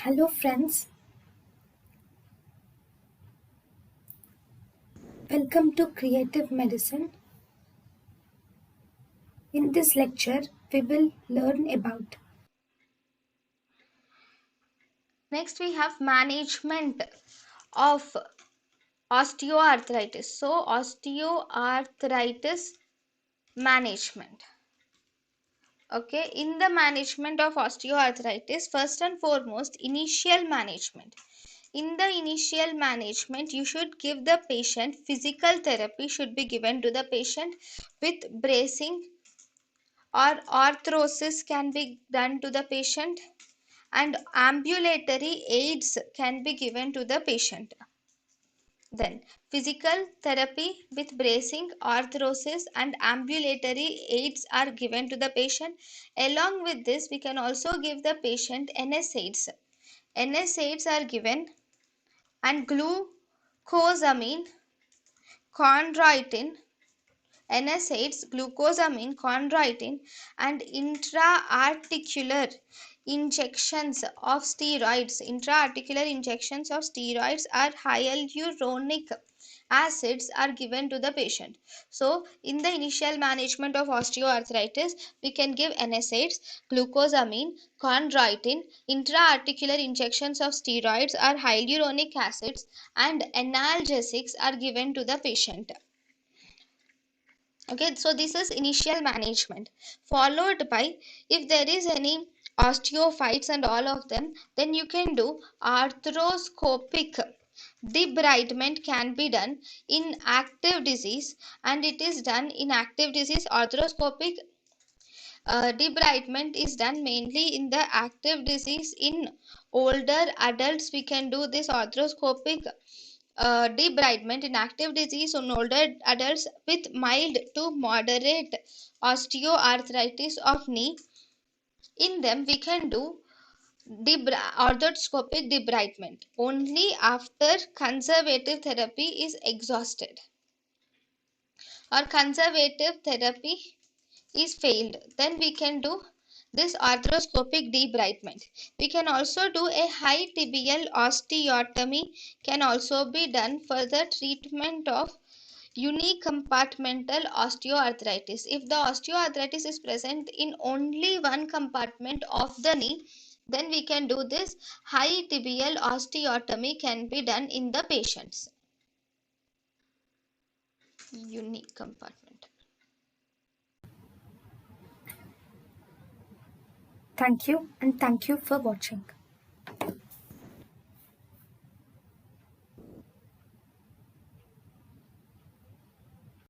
Hello friends, welcome to Creative Medicine. In this lecture, we will learn about Next, we have management of osteoarthritis. So, osteoarthritis management. Okay, in the management of osteoarthritis, first and foremost, initial management. In the initial management, you should give the patient physical therapy, should be given to the patient with bracing or arthrosis can be done to the patient, and ambulatory aids can be given to the patient. Then physical therapy with bracing, arthrosis and ambulatory aids are given to the patient. Along with this, we can also give the patient NSAIDs. NSAIDs are given, and glucosamine, chondroitin, NSAIDs, glucosamine, chondroitin and intra-articular injections of steroids. Intra-articular injections of steroids are hyaluronic acids are given to the patient. So, in the initial management of osteoarthritis, we can give NSAIDs, glucosamine, chondroitin, intra-articular injections of steroids or hyaluronic acids, and analgesics are given to the patient. Okay, so this is initial management, followed by, if there is any osteophytes and all of them, then you can do arthroscopic debridement can be done in active disease, and it is done in active disease. Arthroscopic debridement is done mainly in the active disease. In older adults, we can do this arthroscopic debridement in active disease on older adults with mild to moderate osteoarthritis of knee. In them, we can do arthroscopic debridement only after conservative therapy is exhausted or conservative therapy is failed. Then we can do this arthroscopic debridement. We can also do a high tibial osteotomy can also be done for the treatment of unicompartmental osteoarthritis. If the osteoarthritis is present in only one compartment of the knee, then we can do this high tibial osteotomy can be done in the patients. Unicompartmental. thank you and thank you for watching.